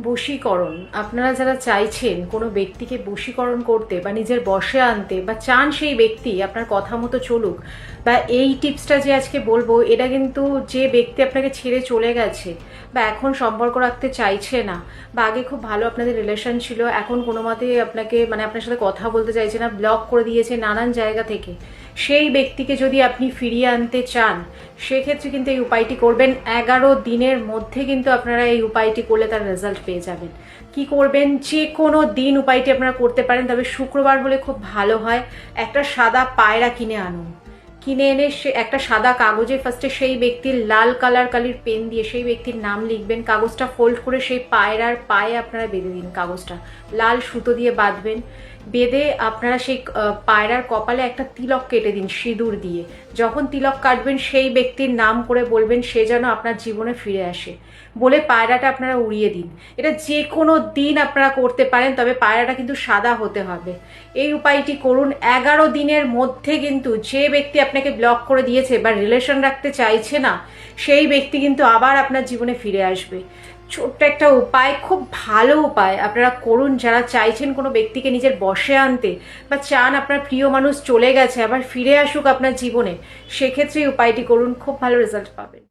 বশীকরণ, আপনারা যারা চাইছেন কোনো ব্যক্তিকে বশীকরণ করতে বা নিজের বশে আনতে বা চান সেই ব্যক্তি আপনার কথা মতো চলুক, বা এই টিপসটা যে আজকে বলবো এটা কিন্তু যে ব্যক্তি আপনাকে ছেড়ে চলে গেছে বা এখন সম্পর্ক রাখতে চাইছে না, বা আগে খুব ভালো আপনাদের রিলেশন ছিল, এখন কোনো মতে আপনাকে আপনার সাথে কথা বলতে চাইছে না, ব্লক করে দিয়েছে নানান জায়গা থেকে, সেই ব্যক্তিকে যদি আপনি ফিরিয়ে আনতে চান সেক্ষেত্রে কিন্তু এই উপায়টি করবেন। 11 দিনের মধ্যে কিন্তু আপনারা এই উপায়টি করলে তার রেজাল্ট পেয়ে যাবেন। কি করবেন, যে কোনো দিন উপায়টি আপনারা করতে পারেন, তবে শুক্রবার হলে খুব ভালো হয়। একটা সাদা পায়রা কিনে আনুন, কিনে এনে সে একটা সাদা কাগজে ফার্স্টে সেই ব্যক্তির লাল কালির পেন দিয়ে সেই ব্যক্তির নাম লিখবেন, কাগজটা ফোল্ড করে সেই পায়রার পায়ে আপনারা বেঁধে দিন, কাগজটা লাল সুতো দিয়ে বাঁধবেন, বেঁধে আপনারা সেই পায়রার কপালে একটা তিলক কেটে দিন সিঁদুর দিয়ে। যখন তিলক কাটবেন সেই ব্যক্তির নাম করে বলবেন সে যেন আপনার জীবনে ফিরে আসে, বলে পায়রাটা আপনারা উড়িয়ে দিন। এটা যে কোনো দিন আপনারা করতে পারেন, তবে পায়রাটা কিন্তু সাদা হতে হবে। এই উপায়টি করুন। 11 দিনের মধ্যে কিন্তু যে ব্যক্তি আপনাকে ব্লক করে দিয়েছে বা রিলেশন রাখতে চাইছে না সেই ব্যক্তি কিন্তু আবার আপনার জীবনে ফিরে আসবে। ছোট্ট একটা উপায়, খুব ভালো উপায়, আপনারা করুন যারা চাইছেন কোনো ব্যক্তিকে নিজের বশে আনতে বা চান আপনার প্রিয় মানুষ চলে গেছে আবার ফিরে আসুক আপনার জীবনে, সেক্ষেত্রে এই উপায়টি করুন, খুব ভালো রেজাল্ট পাবেন।